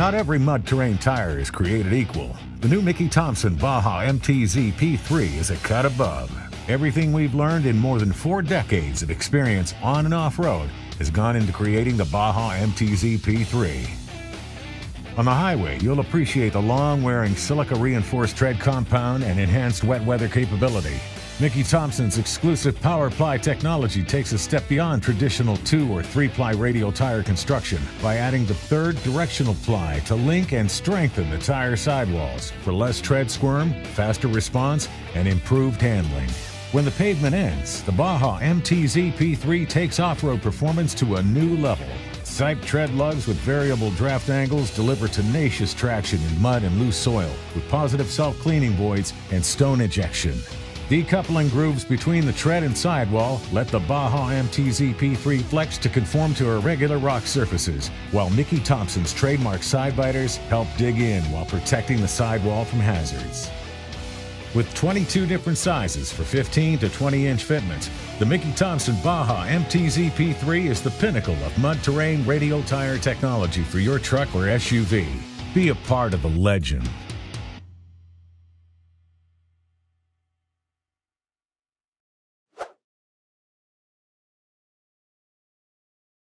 Not every mud terrain tire is created equal. The new Mickey Thompson Baja MTZ P3 is a cut above. Everything we've learned in more than 4 decades of experience on and off-road has gone into creating the Baja MTZ P3. On the highway, you'll appreciate the long-wearing silica-reinforced tread compound and enhanced wet weather capability. Mickey Thompson's exclusive PowerPly technology takes a step beyond traditional 2- or 3-ply radial tire construction by adding the third directional ply to link and strengthen the tire sidewalls for less tread squirm, faster response, and improved handling. When the pavement ends, the Baja MTZ P3 takes off-road performance to a new level. Siped tread lugs with variable draft angles deliver tenacious traction in mud and loose soil with positive self-cleaning voids and stone ejection. Decoupling grooves between the tread and sidewall let the Baja MTZ P3 flex to conform to irregular rock surfaces, while Mickey Thompson's trademark sidebiters help dig in while protecting the sidewall from hazards. With 22 different sizes for 15 to 20-inch fitments, the Mickey Thompson Baja MTZ P3 is the pinnacle of mud-terrain radial tire technology for your truck or SUV. Be a part of the legend.